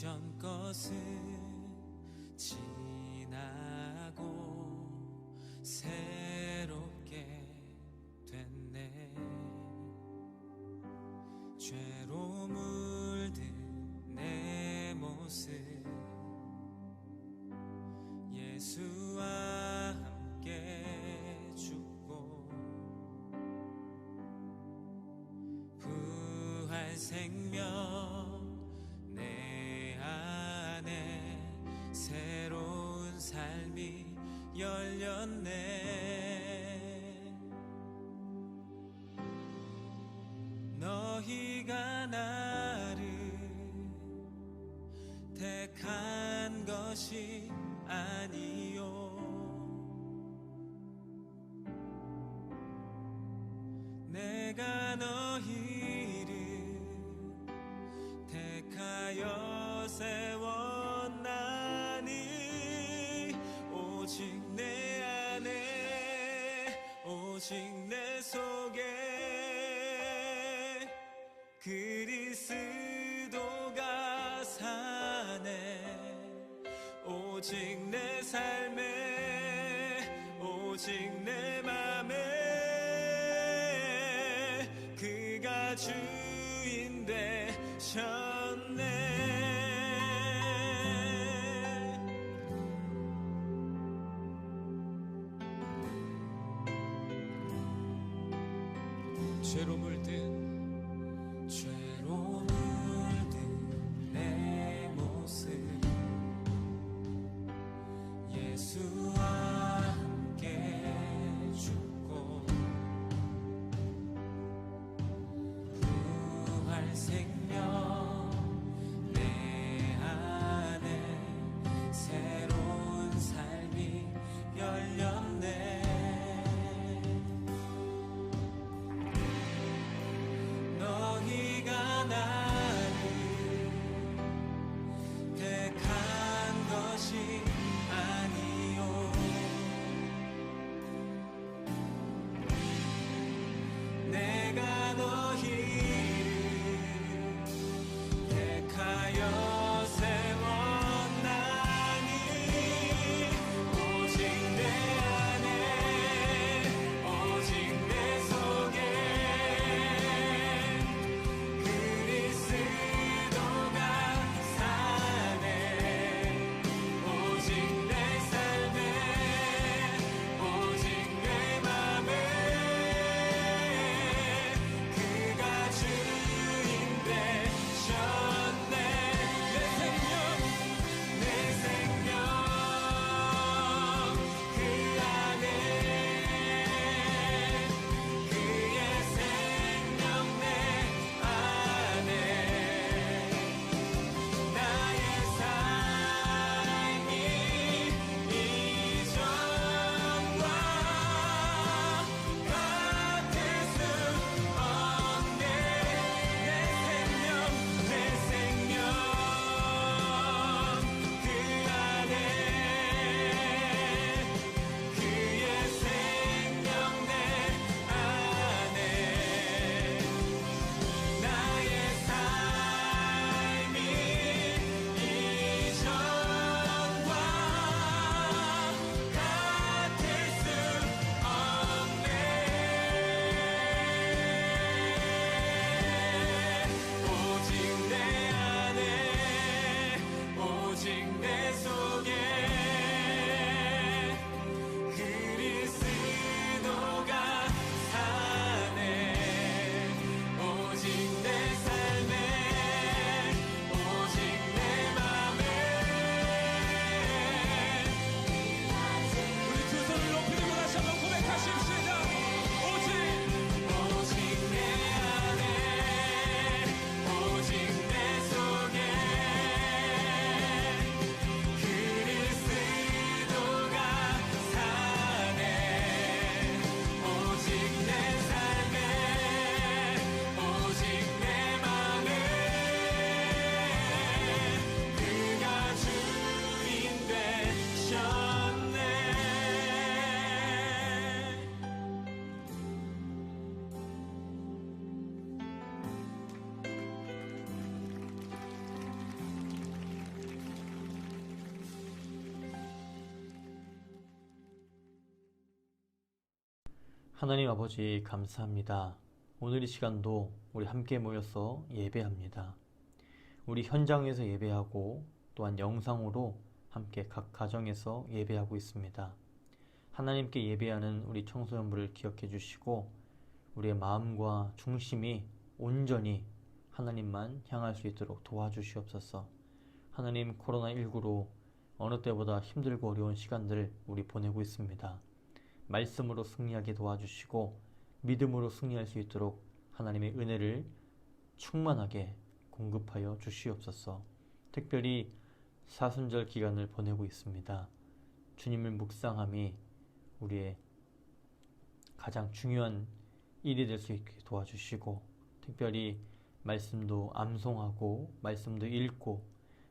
이전 것은 지나고 새롭게 됐네. 죄로 물든 내 모습 예수와 함께 죽고 부활 생명 내 안에 새로운 삶이 열렸네. 너희가 나를 택한 것이 아니요 내가 너희를 택하여 세웠나니 오직 내 안에 오직 내 속에 그리스도가 사네. 오직 내 삶에 오직 내 맘에 그가 주인 되셨네. 죄로 물든 내 모습 예수와 함께 죽고 부활 생명 내 안에 새로운 삶이 열렸네. 너희가 나를 택한 것이 아니요 내가 너희를 하나님 아버지 감사합니다. 오늘 이 시간도 우리 함께 모여서 예배합니다. 우리 현장에서 예배하고 또한 영상으로 함께 각 가정에서 예배하고 있습니다. 하나님께 예배하는 우리 청소년부를 기억해 주시고 우리의 마음과 중심이 온전히 하나님만 향할 수 있도록 도와주시옵소서. 하나님, 코로나19로 어느 때보다 힘들고 어려운 시간들 우리 보내고 있습니다. 말씀으로 승리하게 도와주시고 믿음으로 승리할 수 있도록 하나님의 은혜를 충만하게 공급하여 주시옵소서. 특별히 사순절 기간을 보내고 있습니다. 주님을 묵상함이 우리의 가장 중요한 일이 될 수 있게 도와주시고, 특별히 말씀도 암송하고 말씀도 읽고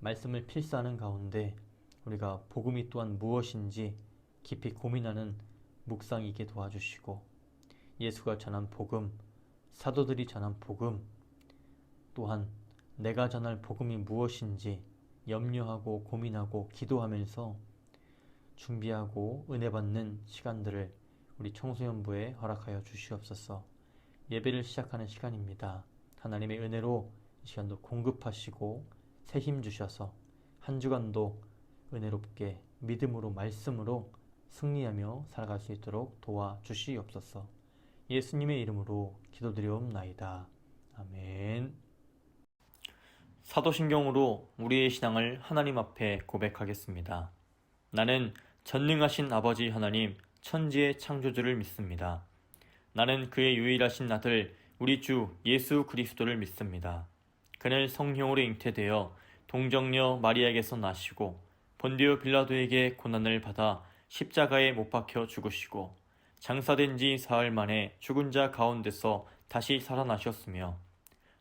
말씀을 필사하는 가운데 우리가 복음이 또한 무엇인지 깊이 고민하는 묵상이 있게 도와주시고, 예수가 전한 복음, 사도들이 전한 복음, 또한 내가 전할 복음이 무엇인지 염려하고 고민하고 기도하면서 준비하고 은혜 받는 시간들을 우리 청소년부에 허락하여 주시옵소서. 예배를 시작하는 시간입니다. 하나님의 은혜로 이 시간도 공급하시고 새 힘 주셔서 한 주간도 은혜롭게 믿음으로 말씀으로 승리하며 살아갈 수 있도록 도와주시옵소서. 예수님의 이름으로 기도드리옵나이다. 아멘. 사도신경으로 우리의 신앙을 하나님 앞에 고백하겠습니다. 나는 전능하신 아버지 하나님, 천지의 창조주를 믿습니다. 나는 그의 유일하신 아들 우리 주 예수 그리스도를 믿습니다. 그는 성령으로 잉태되어 동정녀 마리아에게서 나시고 본디오 빌라도에게 고난을 받아 십자가에 못 박혀 죽으시고 장사된 지 사흘 만에 죽은 자 가운데서 다시 살아나셨으며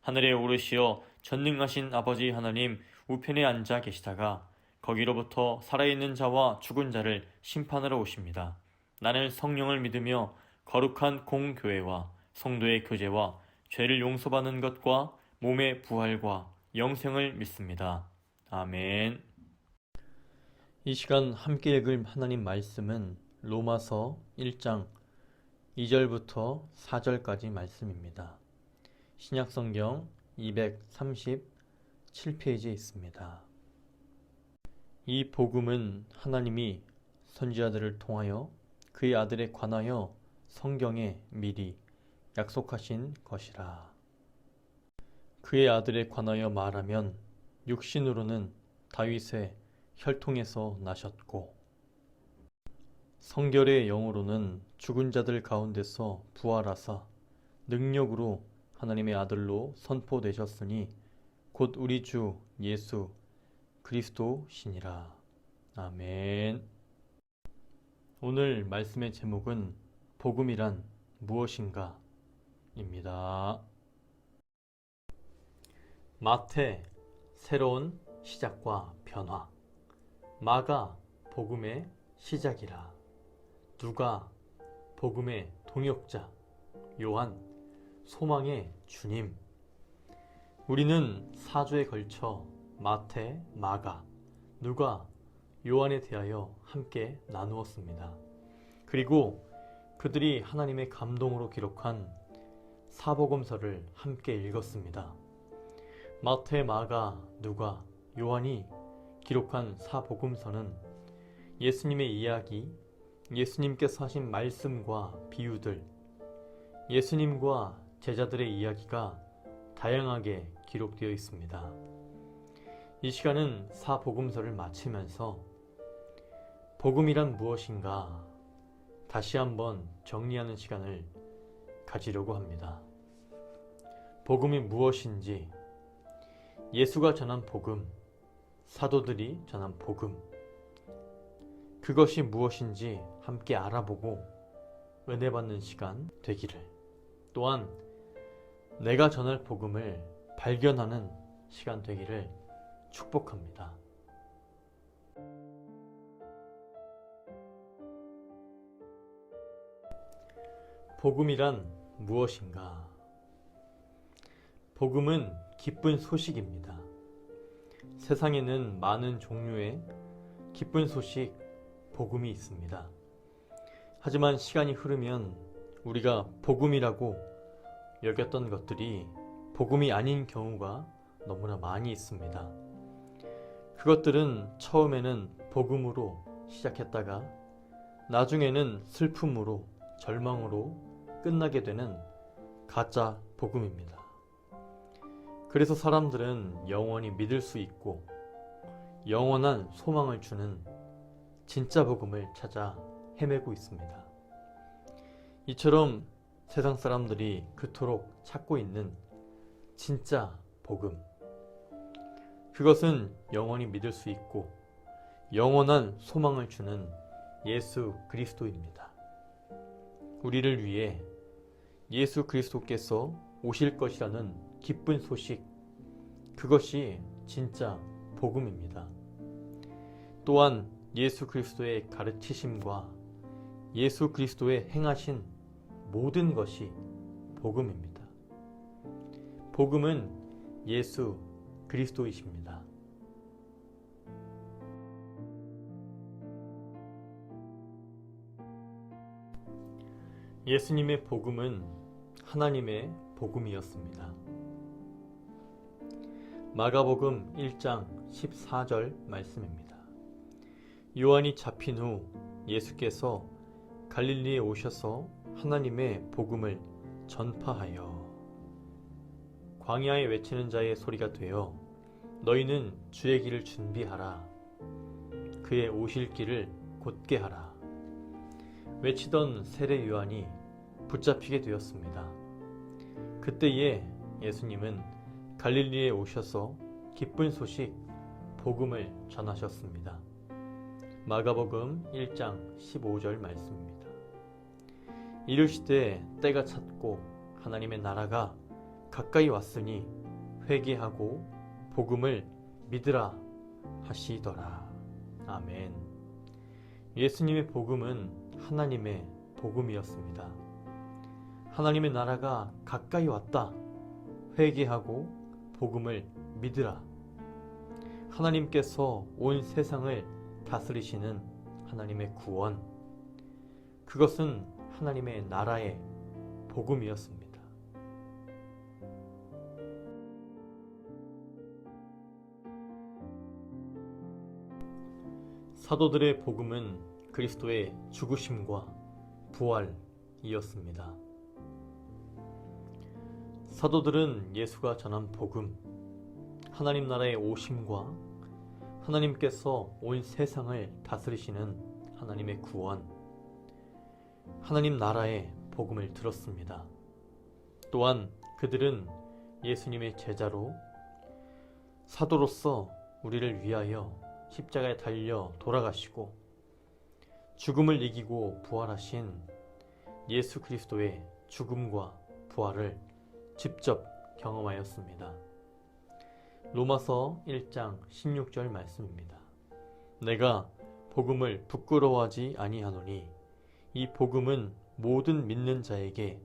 하늘에 오르시어 전능하신 아버지 하나님 우편에 앉아 계시다가 거기로부터 살아있는 자와 죽은 자를 심판하러 오십니다. 나는 성령을 믿으며 거룩한 공교회와 성도의 교제와 죄를 용서받는 것과 몸의 부활과 영생을 믿습니다. 아멘. 이 시간 함께 읽을 하나님 말씀은 로마서 1장 2절부터 4절까지 말씀입니다. 신약성경 237페이지에 있습니다. 이 복음은 하나님이 선지자들을 통하여 그의 아들에 관하여 성경에 미리 약속하신 것이라. 그의 아들에 관하여 말하면 육신으로는 다윗의 혈통에서 나셨고 성결의 영으로는 죽은 자들 가운데서 부활하사 능력으로 하나님의 아들로 선포되셨으니 곧 우리 주 예수 그리스도시니라. 아멘. 오늘 말씀의 제목은 복음이란 무엇인가 입니다. 마태, 새로운 시작과 변화. 마가, 복음의 시작이라. 누가, 복음의 동역자. 요한, 소망의 주님. 우리는 4주에 걸쳐 마태, 마가, 누가, 요한에 대하여 함께 나누었습니다. 그리고 그들이 하나님의 감동으로 기록한 사복음서를 함께 읽었습니다. 마태, 마가, 누가, 요한이 기록한 사복음서는 예수님의 이야기, 예수님께서 하신 말씀과 비유들, 예수님과 제자들의 이야기가 다양하게 기록되어 있습니다. 이 시간은 사복음서를 마치면서 복음이란 무엇인가 다시 한번 정리하는 시간을 가지려고 합니다. 복음이 무엇인지, 예수가 전한 복음, 사도들이 전한 복음, 그것이 무엇인지 함께 알아보고 은혜 받는 시간 되기를, 또한 내가 전할 복음을 발견하는 시간 되기를 축복합니다. 복음이란 무엇인가? 복음은 기쁜 소식입니다. 세상에는 많은 종류의 기쁜 소식, 복음이 있습니다. 하지만 시간이 흐르면 우리가 복음이라고 여겼던 것들이 복음이 아닌 경우가 너무나 많이 있습니다. 그것들은 처음에는 복음으로 시작했다가 나중에는 슬픔으로, 절망으로 끝나게 되는 가짜 복음입니다. 그래서 사람들은 영원히 믿을 수 있고 영원한 소망을 주는 진짜 복음을 찾아 헤매고 있습니다. 이처럼 세상 사람들이 그토록 찾고 있는 진짜 복음, 그것은 영원히 믿을 수 있고 영원한 소망을 주는 예수 그리스도입니다. 우리를 위해 예수 그리스도께서 오실 것이라는 기쁜 소식, 그것이 진짜 복음입니다. 또한 예수 그리스도의 가르치심과 예수 그리스도의 행하신 모든 것이 복음입니다. 복음은 예수 그리스도이십니다. 예수님의 복음은 하나님의 복음이었습니다. 마가복음 1장 14절 말씀입니다. 요한이 잡힌 후 예수께서 갈릴리에 오셔서 하나님의 복음을 전파하여 광야에 외치는 자의 소리가 되어 너희는 주의 길을 준비하라. 그의 오실 길을 곧게 하라. 외치던 세례 요한이 붙잡히게 되었습니다. 그때에 예수님은 갈릴리에 오셔서 기쁜 소식, 복음을 전하셨습니다. 마가복음 1장 15절 말씀입니다. 이르시되 때가 찼고 하나님의 나라가 가까이 왔으니 회개하고 복음을 믿으라 하시더라. 아멘. 예수님의 복음은 하나님의 복음이었습니다. 하나님의 나라가 가까이 왔다. 회개하고 복음을 믿으라. 하나님께서 온 세상을 다스리시는 하나님의 구원, 그것은 하나님의 나라의 복음이었습니다. 사도들의 복음은 그리스도의 죽으심과 부활이었습니다. 사도들은 예수가 전한 복음, 하나님 나라의 오심과 하나님께서 온 세상을 다스리시는 하나님의 구원, 하나님 나라의 복음을 들었습니다. 또한 그들은 예수님의 제자로 사도로서 우리를 위하여 십자가에 달려 돌아가시고 죽음을 이기고 부활하신 예수 그리스도의 죽음과 부활을 직접 경험하였습니다. 로마서 1장 16절 말씀입니다. 내가 복음을 부끄러워하지 아니하노니 이 복음은 모든 믿는 자에게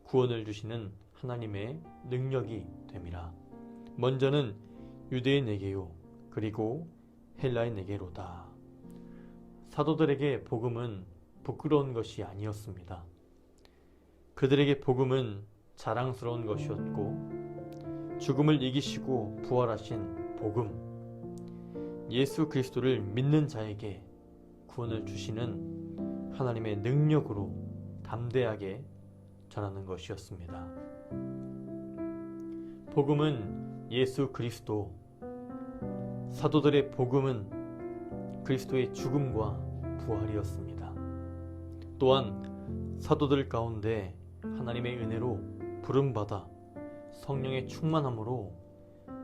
구원을 주시는 하나님의 능력이 됨이라. 먼저는 유대인에게요 그리고 헬라인에게로다. 사도들에게 복음은 부끄러운 것이 아니었습니다. 그들에게 복음은 자랑스러운 것이었고 죽음을 이기시고 부활하신 복음, 예수 그리스도를 믿는 자에게 구원을 주시는 하나님의 능력으로 담대하게 전하는 것이었습니다. 복음은 예수 그리스도, 사도들의 복음은 그리스도의 죽음과 부활이었습니다. 또한 사도들 가운데 하나님의 은혜로 부름받아 성령의 충만함으로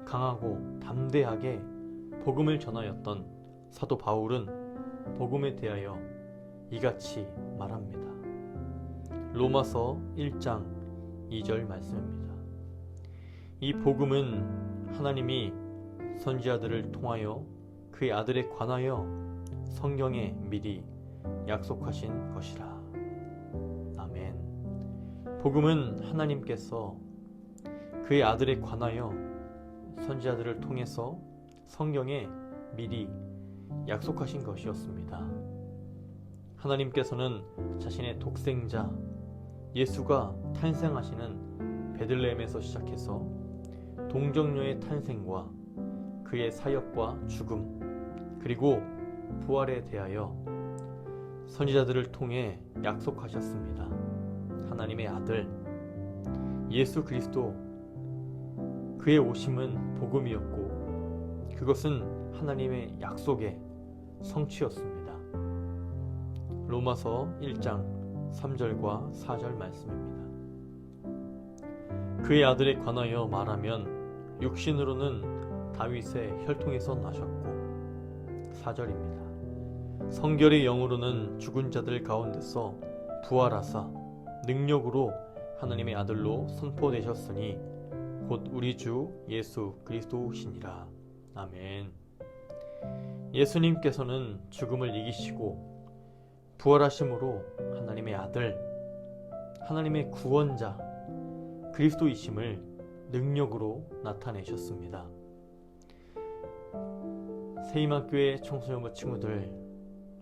강하고 담대하게 복음을 전하였던 사도 바울은 복음에 대하여 이같이 말합니다. 로마서 1장 2절 말씀입니다. 이 복음은 하나님이 선지자들을 통하여 그의 아들에 관하여 성경에 미리 약속하신 것이라. 아멘. 복음은 하나님께서 그의 아들에 관하여 선지자들을 통해서 성경에 미리 약속하신 것이었습니다. 하나님께서는 자신의 독생자 예수가 탄생하시는 베들레헴에서 시작해서 동정녀의 탄생과 그의 사역과 죽음, 그리고 부활에 대하여 선지자들을 통해 약속하셨습니다. 하나님의 아들 예수 그리스도, 그의 오심은 복음이었고 그것은 하나님의 약속의 성취였습니다. 로마서 1장 3절과 4절 말씀입니다. 그의 아들에 관하여 말하면 육신으로는 다윗의 혈통에서 나셨고 4절입니다. 성결의 영으로는 죽은 자들 가운데서 부활하사 능력으로 하나님의 아들로 선포되셨으니 곧 우리 주 예수 그리스도시니라. 아멘. 예수님께서는 죽음을 이기시고 부활하심으로 하나님의 아들, 하나님의 구원자 그리스도이심을 능력으로 나타내셨습니다. 세이만교회 청소년부 친구들,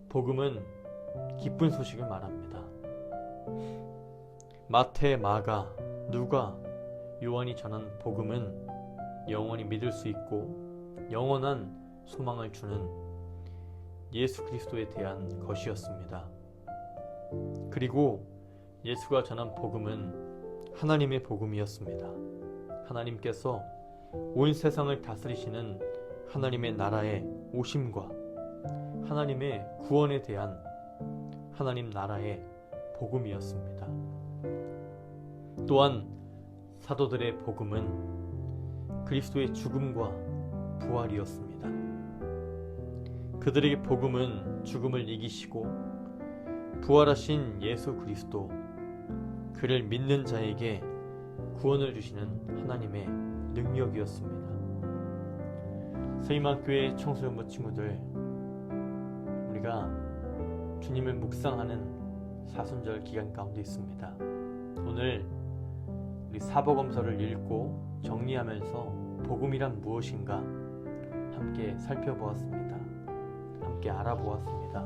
복음은 기쁜 소식을 말합니다. 마태, 마가, 누가, 요한이 전한 복음은 영원히 믿을 수 있고 영원한 소망을 주는 예수 그리스도에 대한 것이었습니다. 그리고 예수가 전한 복음은 하나님의 복음이었습니다. 하나님께서 온 세상을 다스리시는 하나님의 나라의 오심과 하나님의 구원에 대한 하나님 나라의 복음이었습니다. 또한 사도들의 복음은 그리스도의 죽음과 부활이었습니다. 그들에게 복음은 죽음을 이기시고 부활하신 예수 그리스도, 그를 믿는 자에게 구원을 주시는 하나님의 능력이었습니다. 세이만교회 청소년부 친구들, 우리가 주님을 묵상하는 사순절 기간 가운데 있습니다. 오늘 우리 사복음서를 읽고 정리하면서 복음이란 무엇인가 함께 살펴보았습니다. 함께 알아보았습니다.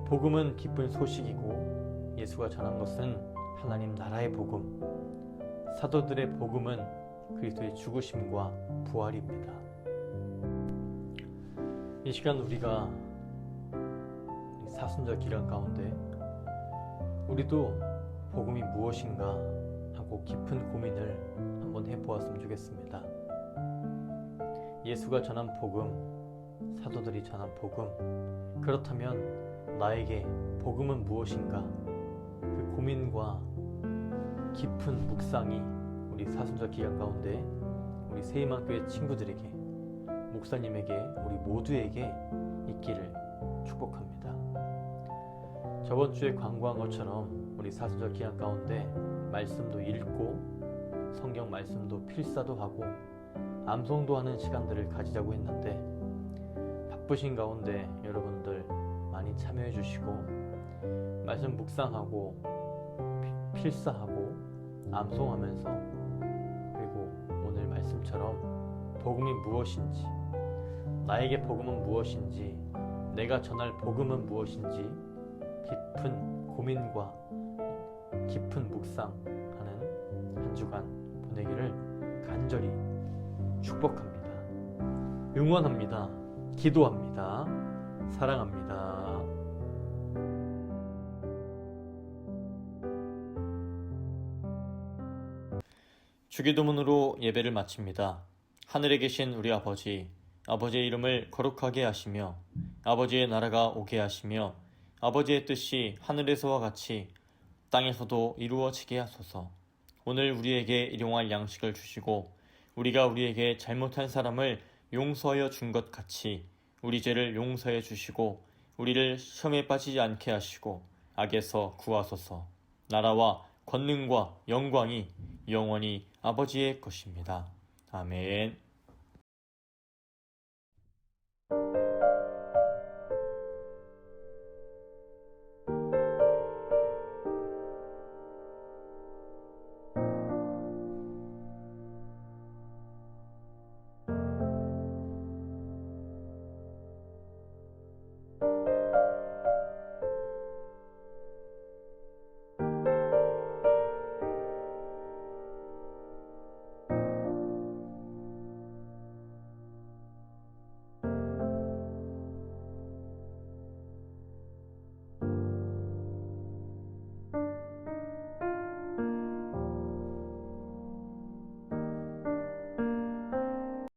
복음은 기쁜 소식이고 예수가 전한 것은 하나님 나라의 복음, 사도들의 복음은 그리스도의 죽으심과 부활입니다. 이 시간 우리가 사순절 기간 가운데 우리도 복음이 무엇인가 하고 깊은 고민을 한번 해보았으면 좋겠습니다. 예수가 전한 복음, 사도들이 전한 복음, 그렇다면 나에게 복음은 무엇인가? 그 고민과 깊은 묵상이 우리 사순절 기간 가운데 우리 세이만교회 친구들에게, 목사님에게, 우리 모두에게 있기를 축복합니다. 저번 주에 광고한 것처럼 우리 사순절 기간 가운데 말씀도 읽고 성경 말씀도 필사도 하고 암송도 하는 시간들을 가지자고 했는데 바쁘신 가운데 여러분들 많이 참여해 주시고 말씀 묵상하고 필사하고 암송하면서, 그리고 오늘 말씀처럼 복음이 무엇인지, 나에게 복음은 무엇인지, 내가 전할 복음은 무엇인지 깊은 고민과 깊은 묵상하는 한 주간 보내기를 간절히 축복합니다. 응원합니다. 기도합니다. 사랑합니다. 주기도문으로 예배를 마칩니다. 하늘에 계신 우리 아버지, 아버지의 이름을 거룩하게 하시며 아버지의 나라가 오게 하시며 아버지의 뜻이 하늘에서와 같이 땅에서도 이루어지게 하소서. 오늘 우리에게 일용할 양식을 주시고 우리가 우리에게 잘못한 사람을 용서하여 준 것 같이 우리 죄를 용서해 주시고 우리를 시험에 빠지지 않게 하시고 악에서 구하소서. 나라와 권능과 영광이 영원히 아버지의 것입니다. 아멘.